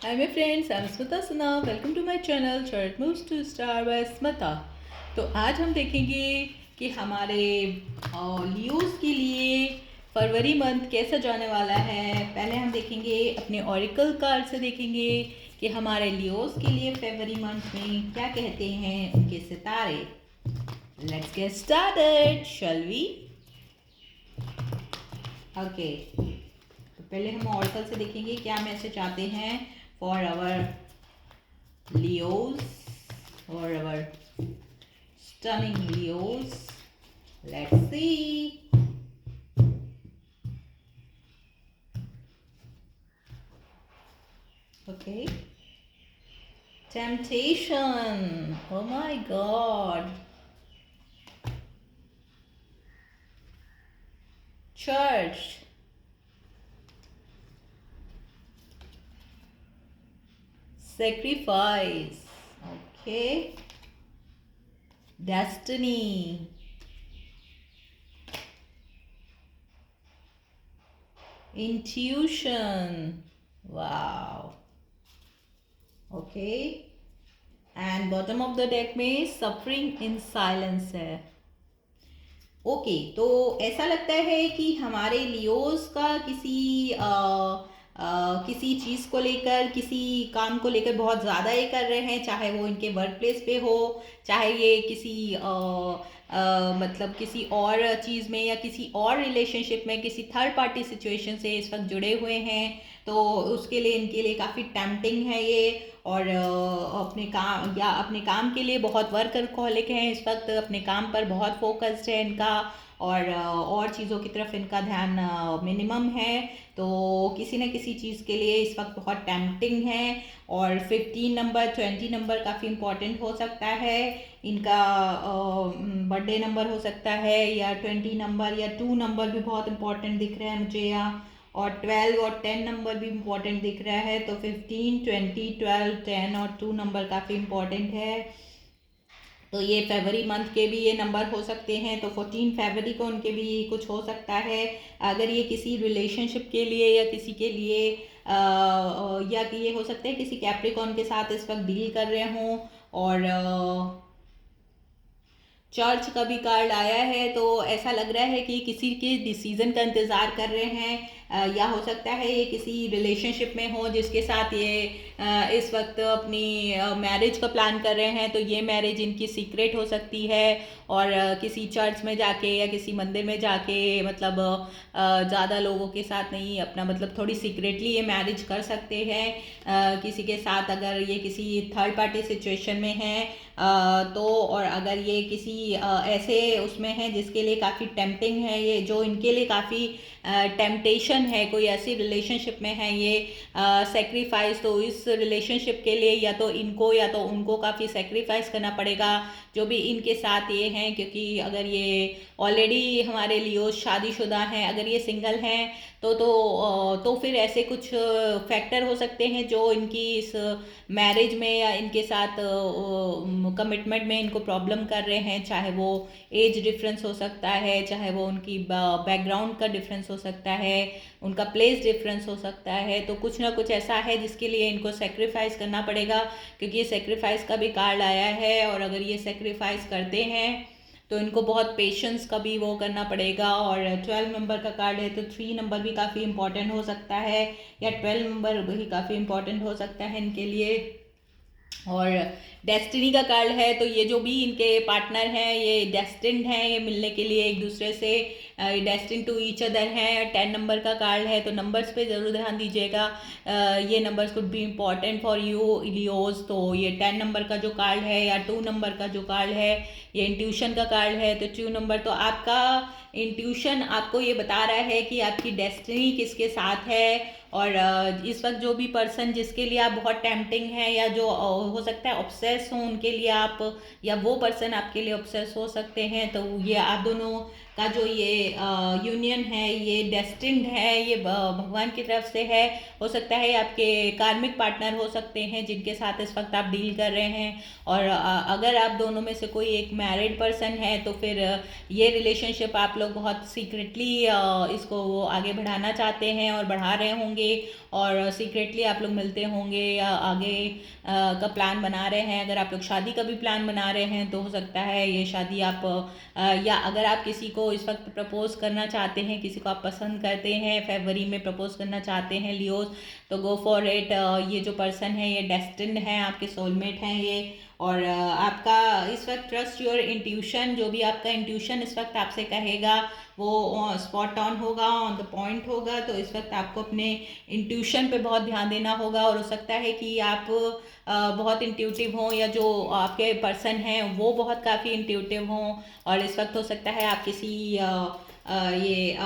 Hi my friends, I'm Smita Sana. Welcome to my channel Chart Moves to Star by Smita. तो आज हम देखेंगे कि हमारे लियोस के लिए फरवरी मंथ कैसा जाने वाला है। पहले हम देखेंगे अपने ऑरिकल कार्ड से देखेंगे कि हमारे लियोस के लिए फरवरी मंथ में क्या कहते हैं उनके सितारे। Let's get started, shall we? Okay, तो पहले हम ऑरिकल से देखेंगे क्या मैसेज आते हैं for our Leos or our stunning Leos. Let's see. Okay. Temptation. Oh my God. Church. Sacrifice. Okay. Destiny. Intuition. Wow. Okay. And bottom of the deck में suffering in silence है। Okay, तो ऐसा लगता है कि हमारे लियोस का किसी चीज़ को लेकर, किसी काम को लेकर बहुत ज़्यादा ये कर रहे हैं, चाहे वो इनके वर्क प्लेस पे हो, चाहे ये किसी मतलब किसी और चीज़ में या किसी और रिलेशनशिप में, किसी थर्ड पार्टी सिचुएशन से इस वक्त जुड़े हुए हैं। तो उसके लिए इनके लिए काफ़ी टेम्पटिंग है ये, और अपने काम के लिए बहुत वर्कहॉलिक हैं इस वक्त, अपने काम पर बहुत फोकस्ड है इनका, और चीज़ों की तरफ इनका ध्यान मिनिमम है। तो किसी न किसी चीज़ के लिए इस वक्त बहुत टेम्पटिंग है। और 15 नंबर, 20 नंबर काफ़ी इम्पॉर्टेंट हो सकता है। इनका बर्थडे नंबर हो सकता है, या 20 नंबर या 2 नंबर भी बहुत इम्पॉर्टेंट दिख रहा है मुझे यहाँ, और 12 और 10 नंबर भी इम्पॉर्टेंट दिख रहा है। तो 15, 20, 12, 10 और 2 नंबर काफ़ी इम्पॉर्टेंट है। तो ये फरवरी मंथ के भी ये नंबर हो सकते हैं। तो 14 फरवरी को उनके भी कुछ हो सकता है, अगर ये किसी रिलेशनशिप के लिए या किसी के लिए या कि ये हो सकता है किसी कैप्रिकॉन के साथ इस वक्त डील कर रहे हों। और चर्च का भी कार्ड आया है, तो ऐसा लग रहा है कि किसी के डिसीजन का इंतज़ार कर रहे हैं, या हो सकता है ये किसी रिलेशनशिप में हो जिसके साथ ये इस वक्त अपनी मैरिज का प्लान कर रहे हैं। तो ये मैरिज इनकी सीक्रेट हो सकती है, और किसी चर्च में जाके या किसी मंदिर में जाके, मतलब ज़्यादा लोगों के साथ नहीं, अपना मतलब थोड़ी सीक्रेटली ये मैरिज कर सकते हैं किसी के साथ, अगर ये किसी थर्ड पार्टी सिचुएशन में है। तो और अगर ये किसी ऐसे उसमें है जिसके लिए काफ़ी टेम्पटिंग है, ये जो इनके लिए काफ़ी टेम्पटेशन है, कोई ऐसी रिलेशनशिप में है ये सेक्रीफाइस, तो इस रिलेशनशिप के लिए या तो इनको या तो उनको काफ़ी सेक्रीफाइस करना पड़ेगा, जो भी इनके साथ ये हैं। क्योंकि अगर ये ऑलरेडी हमारे लियो शादीशुदा हैं, अगर ये सिंगल हैं तो फिर ऐसे कुछ फैक्टर हो सकते हैं जो इनकी इस मैरिज में या इनके साथ कमिटमेंट में इनको प्रॉब्लम कर रहे हैं। चाहे वो एज डिफरेंस हो सकता है, चाहे वो उनकी बैकग्राउंड का डिफरेंस हो सकता है, उनका प्लेस डिफरेंस हो सकता है। तो कुछ ना कुछ ऐसा है जिसके लिए इनको सेक्रीफाइस करना पड़ेगा, क्योंकि ये सेक्रीफाइस का भी कार्ड आया है। और अगर ये सेक्रीफाइस करते हैं तो इनको बहुत पेशेंस का भी वो करना पड़ेगा। और 12 नंबर का कार्ड है, तो 3 नंबर भी काफ़ी इंपॉर्टेंट हो सकता है, या 12 नंबर भी काफ़ी इंपॉर्टेंट हो सकता है इनके लिए। और डेस्टिनी का कार्ड है, तो ये जो भी इनके पार्टनर हैं ये डेस्टिन्ड हैं ये मिलने के लिए एक दूसरे से, डेस्टिन टू ईच अदर हैं। 10 नंबर का कार्ड है, तो नंबर्स पे ज़रूर ध्यान दीजिएगा, ये numbers could be important for you Leos. तो ये 10 नंबर का जो कार्ड है या 2 नंबर का जो कार्ड है ये इंट्यूशन का कार्ड है। तो 2 नंबर, तो आपका इंट्यूशन आपको ये बता रहा है कि आपकी डेस्टिनी किसके साथ है। और इस वक्त जो भी पर्सन जिसके लिए आप बहुत टेम्पटिंग है, या जो हो सकता है ऑब्सेस हो उनके लिए आप, या वो पर्सन आपके लिए ऑब्सेस हो सकते हैं। तो ये आप दोनों का जो ये यूनियन है, ये डेस्टिन्ड है, ये भगवान की तरफ से है। हो सकता है आपके कार्मिक पार्टनर हो सकते हैं जिनके साथ इस वक्त आप डील कर रहे हैं। और अगर आप दोनों में से कोई एक मैरिड पर्सन है तो फिर ये रिलेशनशिप आप लोग बहुत सीक्रेटली इसको वो आगे बढ़ाना चाहते हैं और बढ़ा रहे होंगे, और सीक्रेटली आप लोग मिलते होंगे या आगे का प्लान बना रहे हैं। अगर आप लोग शादी का भी प्लान बना रहे हैं तो हो सकता है ये शादी आप या अगर आप किसी को इस वक्त प्रपोज करना चाहते हैं, किसी को आप पसंद करते हैं, फरवरी में प्रपोज करना चाहते हैं लियोस, तो गो फॉर इट। ये जो पर्सन है ये डेस्टिन्ड है, आपके सोलमेट हैं ये। और आपका इस वक्त ट्रस्ट योर इंट्यूशन, जो भी आपका इंट्यूशन इस वक्त आपसे कहेगा वो स्पॉट ऑन होगा, ऑन द पॉइंट होगा। तो इस वक्त आपको अपने इंट्यूशन पे बहुत ध्यान देना होगा। और हो सकता है कि आप बहुत इंट्यूटिव हों, या जो आपके पर्सन हैं वो बहुत काफ़ी इंट्यूटिव हों। और इस वक्त हो सकता है आप किसी ये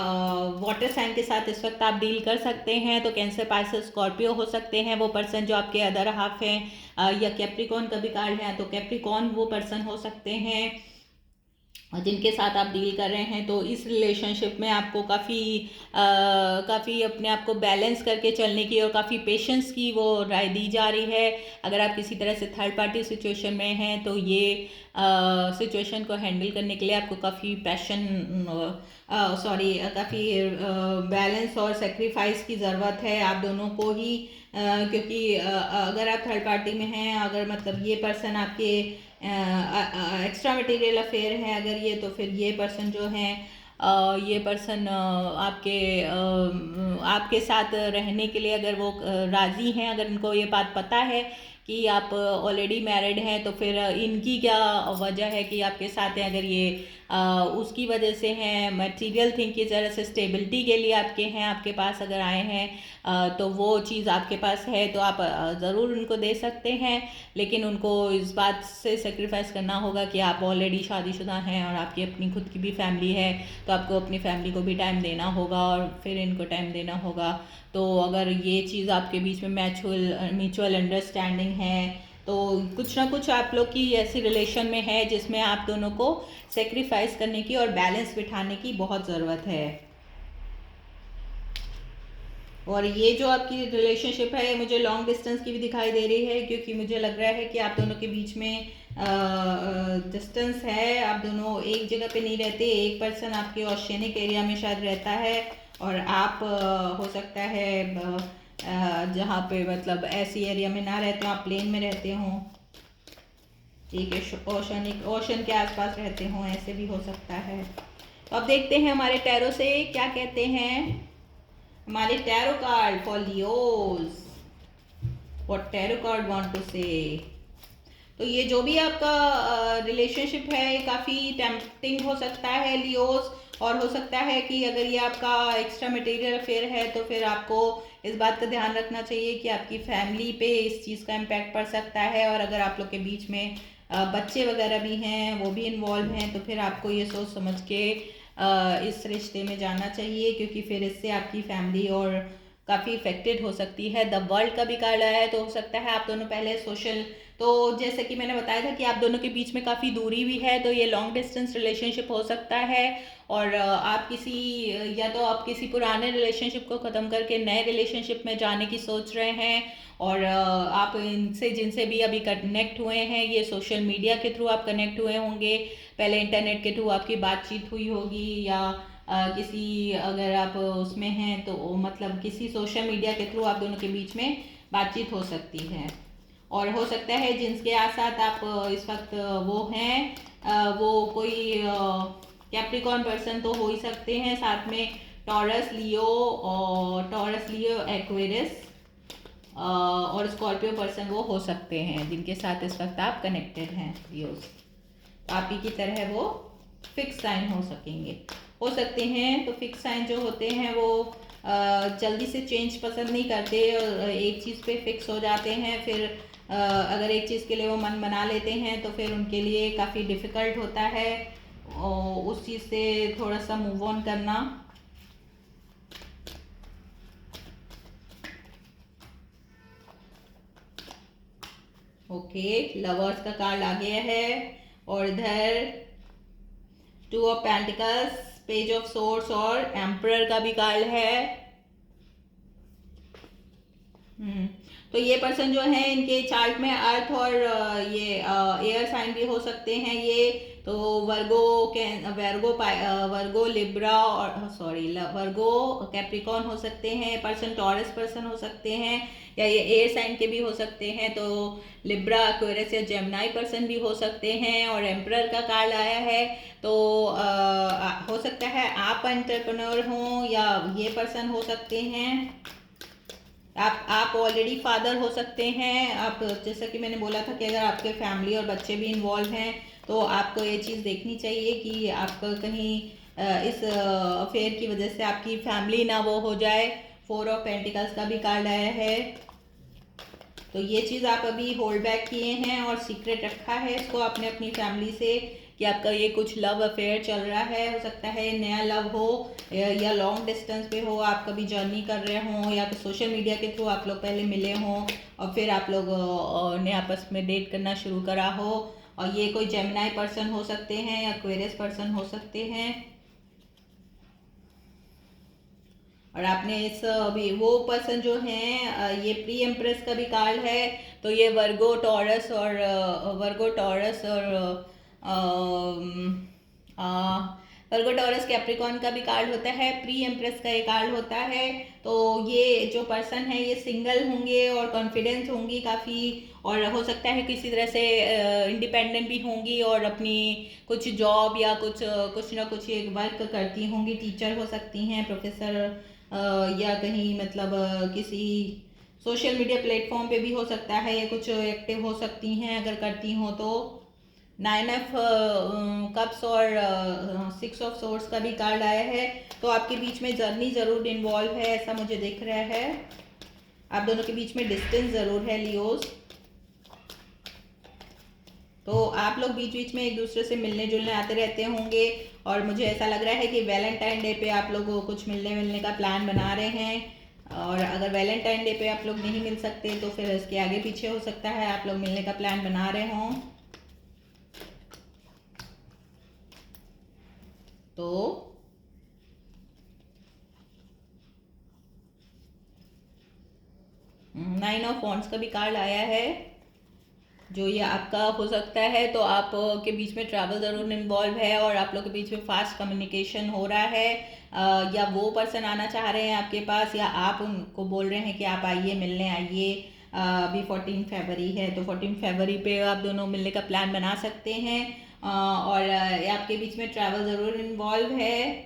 वाटर साइन के साथ इस वक्त आप डील कर सकते हैं। तो कैंसर, पाइसेस, स्कॉर्पियो हो सकते हैं वो पर्सन जो आपके अदर हाफ हैं, या कैप्रिकॉर्न का भी कार्ड है तो कैप्रिकॉर्न वो पर्सन हो सकते हैं जिनके साथ आप डील कर रहे हैं। तो इस रिलेशनशिप में आपको काफ़ी अपने आप को बैलेंस करके चलने की और काफ़ी पेशेंस की वो राय दी जा रही है। अगर आप किसी तरह से थर्ड पार्टी सिचुएशन में हैं तो ये सिचुएशन को हैंडल करने के लिए आपको काफ़ी काफ़ी बैलेंस और सेक्रीफाइस की ज़रूरत है आप दोनों को ही। क्योंकि अगर आप थर्ड पार्टी में हैं, अगर मतलब ये पर्सन आपके एक्स्ट्रा मटेरियल अफेयर है अगर ये, तो फिर ये पर्सन जो है ये पर्सन आपके साथ रहने के लिए अगर वो राज़ी हैं, अगर इनको ये बात पता है कि आप ऑलरेडी मैरिड हैं, तो फिर इनकी क्या वजह है कि आपके साथ हैं। अगर ये उसकी वजह से हैं, मटेरियल थिंग की तरह से स्टेबिलिटी के लिए आपके हैं, आपके पास अगर आए हैं तो वो चीज़ आपके पास है तो आप ज़रूर उनको दे सकते हैं। लेकिन उनको इस बात से सेक्रीफाइस करना होगा कि आप ऑलरेडी शादीशुदा हैं और आपकी अपनी खुद की भी फैमिली है, तो आपको अपनी फैमिली को भी टाइम देना होगा और फिर इनको टाइम देना होगा। तो अगर ये चीज़ आपके बीच में म्यूचुअल अंडरस्टैंडिंग है तो कुछ ना कुछ आप लोग की ऐसी रिलेशन में है जिसमें आप दोनों को सेक्रीफाइस करने की और बैलेंस बिठाने की बहुत ज़रूरत है। और ये जो आपकी रिलेशनशिप है मुझे लॉन्ग डिस्टेंस की भी दिखाई दे रही है, क्योंकि मुझे लग रहा है कि आप दोनों के बीच में डिस्टेंस है। आप दोनों एक जगह पे नहीं रहते, एक पर्सन आपके ओशियनिक एरिया में शायद रहता है और आप हो सकता है जहाँ पे मतलब ऐसी एरिया में ना रहते हो, आप प्लेन में रहते हो, ठीक है, ओशन के आसपास रहते हो, ऐसे भी हो सकता है। तो अब देखते हैं हमारे टैरो से क्या कहते हैं हमारे tarot card for Leos. What tarot card want to say. तो ये जो भी आपका रिलेशनशिप है ये काफ़ी टेम्पटिंग हो सकता है लियोस, और हो सकता है कि अगर ये आपका एक्स्ट्रा मटेरियल अफेयर है तो फिर आपको इस बात का ध्यान रखना चाहिए कि आपकी फैमिली पे इस चीज़ का इम्पैक्ट पड़ सकता है। और अगर आप लोग के बीच में बच्चे वगैरह भी हैं, वो भी इन्वॉल्व हैं, तो फिर आपको ये सोच समझ के इस रिश्ते में जाना चाहिए, क्योंकि फिर इससे आपकी फैमिली और काफ़ी इफेक्टेड हो सकती है। द वर्ल्ड का भी कार्ड आया है, तो हो सकता है आप दोनों पहले सोशल, तो जैसे कि मैंने बताया था कि आप दोनों के बीच में काफ़ी दूरी भी है, तो ये लॉन्ग डिस्टेंस रिलेशनशिप हो सकता है। और आप किसी पुराने रिलेशनशिप को ख़त्म करके नए रिलेशनशिप में जाने की सोच रहे हैं। और आप इनसे जिनसे भी अभी कनेक्ट हुए हैं ये सोशल मीडिया के थ्रू आप कनेक्ट हुए होंगे, पहले इंटरनेट के थ्रू आपकी बातचीत हुई होगी, या किसी अगर आप उसमें हैं तो मतलब किसी सोशल मीडिया के थ्रू आप दोनों के बीच में बातचीत हो सकती है। और हो सकता है जिनके साथ आप इस वक्त वो हैं वो कोई कैप्रिकॉर्न पर्सन तो हो ही सकते हैं, साथ में टॉरस लियो एक्वेरियस और स्कॉर्पियो पर्सन वो हो सकते हैं जिनके साथ इस वक्त आप कनेक्टेड हैं लियोस। आप ही की तरह वो फिक्स साइन हो सकते हैं। तो फिक्स साइन जो होते हैं वो जल्दी से चेंज पसंद नहीं करते और एक चीज़ पे फिक्स हो जाते हैं। फिर अगर एक चीज़ के लिए वो मन बना लेते हैं तो फिर उनके लिए काफ़ी डिफ़िकल्ट होता है और उस चीज़ से थोड़ा सा मूव ऑन करना। ओके, लवर्स का कार्ड आ गया है और इधर 2 of pentacles, page of swords और एम्परर का भी कार्ड है। तो ये पर्सन जो है इनके चार्ट में अर्थ और ये एयर साइन भी हो सकते हैं ये। तो वर्गो लिब्रा और सॉरी वर्गो कैप्रिकॉन हो सकते हैं पर्सन, टॉरस पर्सन हो सकते हैं, या ये एयर साइन के भी हो सकते हैं। तो लिब्रा, एक्वेरियस या जेमिनी पर्सन भी हो सकते हैं। और एम्परर का कार्ड आया है तो हो सकता है आप एंटरप्रेन्योर हों या ये पर्सन हो सकते हैं। आप ऑलरेडी फादर हो सकते हैं। आप जैसा कि मैंने बोला था कि अगर आपके फैमिली और बच्चे भी इन्वॉल्व हैं तो आपको ये चीज़ देखनी चाहिए कि आपका कहीं इस अफेयर की वजह से आपकी फैमिली ना वो हो जाए। 4 ऑफ पेंटिकल्स का भी कार्ड आया है। तो ये चीज़ आप अभी होल्ड बैक किए हैं और सीक्रेट रखा है इसको आपने अपनी फैमिली से कि आपका ये कुछ लव अफेयर चल रहा है। हो सकता है नया लव हो या लॉन्ग डिस्टेंस पे हो, आप कभी जर्नी कर रहे हों या तो सोशल मीडिया के थ्रू आप लोग पहले मिले हों और फिर आप लोग ने आपस में डेट करना शुरू करा हो। और ये कोई जेमिनी पर्सन हो सकते हैं या एक्वेरियस पर्सन हो सकते हैं। और आपने इस अभी वो पर्सन जो हैं ये प्री एम्प्रेस का भी कार्ड है। तो ये वर्गो टॉरस और वर्गो टॉरस कैप्रिकॉन का भी कार्ड होता है। प्री एम्प्रेस का एक कार्ड होता है। तो ये जो पर्सन है ये सिंगल होंगे और कॉन्फिडेंस होंगी काफ़ी, और हो सकता है किसी तरह से इंडिपेंडेंट भी होंगी और अपनी कुछ जॉब या कुछ ना कुछ एक वर्क करती होंगी। टीचर हो सकती हैं, प्रोफेसर, या कहीं मतलब किसी सोशल मीडिया प्लेटफॉर्म पे भी हो सकता है, ये कुछ एक्टिव हो सकती हैं अगर करती हो तो। 9 ऑफ कप्स और 6 ऑफ सोर्ड्स का भी कार्ड आया है। तो आपके बीच में जर्नी ज़रूर इन्वॉल्व है ऐसा मुझे दिख रहा है। आप दोनों के बीच में डिस्टेंस ज़रूर है लियोज। तो आप लोग बीच बीच में एक दूसरे से मिलने जुलने आते रहते होंगे और मुझे ऐसा लग रहा है कि वैलेंटाइन डे पे आप लोग कुछ मिलने का प्लान बना रहे हैं। और अगर वैलेंटाइन डे पे आप लोग नहीं मिल सकते तो फिर इसके आगे पीछे हो सकता है आप लोग मिलने का प्लान बना रहे हों। तो 9 ऑफ वॉन्ड्स का भी कार्ड आया है। जो ये आपका हो सकता है तो आप के बीच में ट्रैवल ज़रूर इन्वॉल्व है और आप लोग के बीच में फास्ट कम्युनिकेशन हो रहा है। या वो पर्सन आना चाह रहे हैं आपके पास या आप उनको बोल रहे हैं कि आप आइए मिलने आइए। अभी 14 फरवरी है तो 14 फरवरी पे आप दोनों मिलने का प्लान बना सकते हैं। और आपके बीच में ट्रैवल ज़रूर इन्वॉल्व है।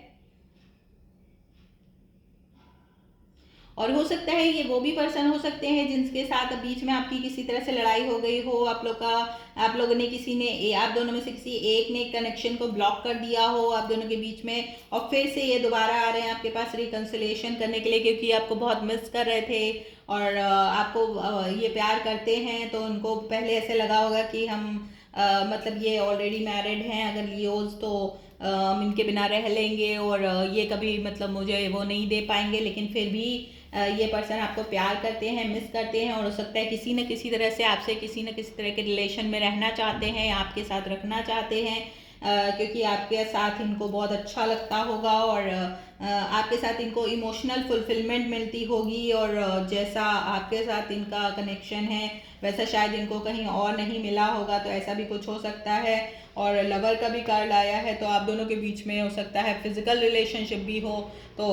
और हो सकता है ये वो भी पर्सन हो सकते हैं जिनके साथ बीच में आपकी किसी तरह से लड़ाई हो गई हो। आप लोगों ने आप दोनों में से किसी एक ने कनेक्शन को ब्लॉक कर दिया हो आप दोनों के बीच में, और फिर से ये दोबारा आ रहे हैं आपके पास रिकन्सिलिएशन करने के लिए क्योंकि आपको बहुत मिस कर रहे थे और आपको ये प्यार करते हैं। तो उनको पहले ऐसे लगा होगा कि हम मतलब ये ऑलरेडी मैरिड हैं अगर लियोज तो इनके बिना रह लेंगे और ये कभी मतलब मुझे वो नहीं दे पाएंगे, लेकिन फिर भी ये पर्सन आपको प्यार करते हैं, मिस करते हैं और हो सकता है किसी न किसी तरह से आपसे किसी न किसी तरह के रिलेशन में रहना चाहते हैं, आपके साथ रखना चाहते हैं क्योंकि आपके साथ इनको बहुत अच्छा लगता होगा और आपके साथ इनको इमोशनल फुलफिलमेंट मिलती होगी और जैसा आपके साथ इनका कनेक्शन है वैसा शायद इनको कहीं और नहीं मिला होगा। तो ऐसा भी कुछ हो सकता है। और लवर का भी कार्ड आया है तो आप दोनों के बीच में हो सकता है फिजिकल रिलेशनशिप भी हो। तो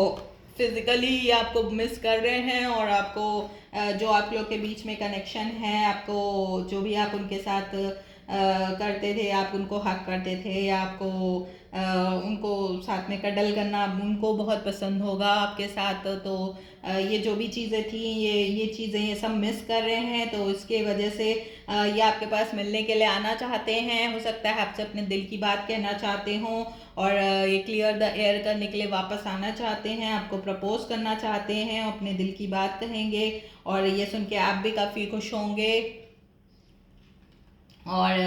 फिजिकली आपको मिस कर रहे हैं और आपको जो आप लोग के बीच में कनेक्शन है, आपको जो भी आप उनके साथ करते थे, आप उनको हक करते थे या आपको उनको साथ में कडल करना उनको बहुत पसंद होगा आपके साथ। तो ये जो भी चीज़ें थी ये चीज़ें ये सब मिस कर रहे हैं तो इसके वजह से ये आपके पास मिलने के लिए आना चाहते हैं। हो सकता है आपसे अपने दिल की बात कहना चाहते हों और ये क्लियर द एयर करने के लिए वापस आना चाहते हैं, आपको प्रपोज करना चाहते हैं, अपने दिल की बात कहेंगे और ये सुन के आप भी काफ़ी खुश होंगे। और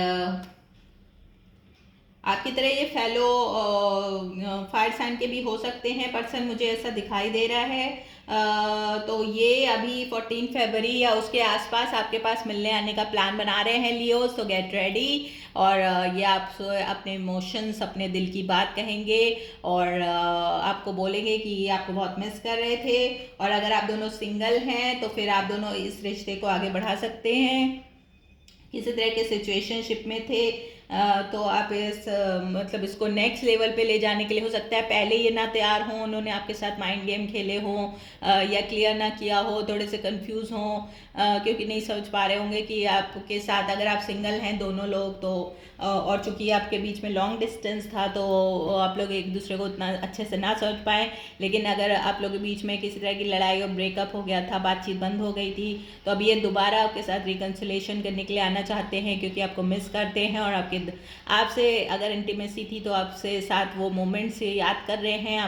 आपकी तरह ये फेलो फायर साइन के भी हो सकते हैं पर्सन, मुझे ऐसा दिखाई दे रहा है। तो ये अभी 14 फरवरी या उसके आसपास आपके पास मिलने आने का प्लान बना रहे हैं लियोस, तो गेट रेडी। और ये आप अपने इमोशंस, अपने दिल की बात कहेंगे और आपको बोलेंगे कि आपको बहुत मिस कर रहे थे। और अगर आप दोनों सिंगल हैं तो फिर आप दोनों इस रिश्ते को आगे बढ़ा सकते हैं। किसी तरह के सिचुएशनशिप में थे तो आप मतलब इसको नेक्स्ट लेवल पे ले जाने के लिए, हो सकता है पहले ये ना तैयार हों, उन्होंने आपके साथ माइंड गेम खेले हों या क्लियर ना किया हो, थोड़े से कंफ्यूज हों क्योंकि नहीं समझ पा रहे होंगे कि आपके साथ, अगर आप सिंगल हैं दोनों लोग तो और चूंकि आपके बीच में लॉन्ग डिस्टेंस था तो आप लोग एक दूसरे को उतना अच्छे से ना समझ पाए। लेकिन अगर आप लोग के बीच में किसी तरह की लड़ाई और ब्रेकअप हो गया था, बातचीत बंद हो गई थी, तो अब ये दोबारा आपके साथ रिकन्सिलेशन करने के लिए आना चाहते हैं क्योंकि आपको मिस करते हैं और आपसे अगर इंटीमेसी थी तो आपसे साथ वो मोमेंट्स याद कर रहे हैं,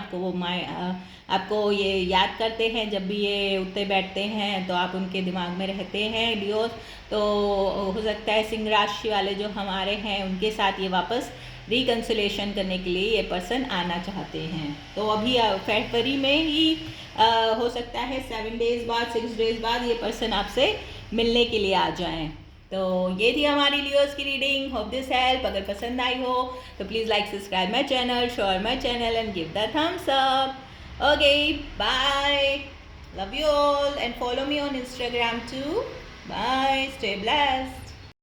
आपको ये याद करते हैं। जब भी ये उठते बैठते हैं तो आप उनके दिमाग में रहते हैं लियोस। तो हो सकता है सिंह राशि वाले जो हमारे हैं उनके साथ ये वापस रिकन्सिलेशन करने के लिए ये पर्सन आना चाहते हैं। तो अभी फरवरी में ही हो सकता है 7 डेज बाद, 6 डेज बाद ये पर्सन आपसे मिलने के लिए आ जाएं। तो ये थी हमारी लियोस की रीडिंग। Hope this help. अगर पसंद आई हो तो please like, subscribe my channel, share my channel and give the thumbs up. Okay, bye, love you all and follow me on Instagram too. Bye, stay blessed.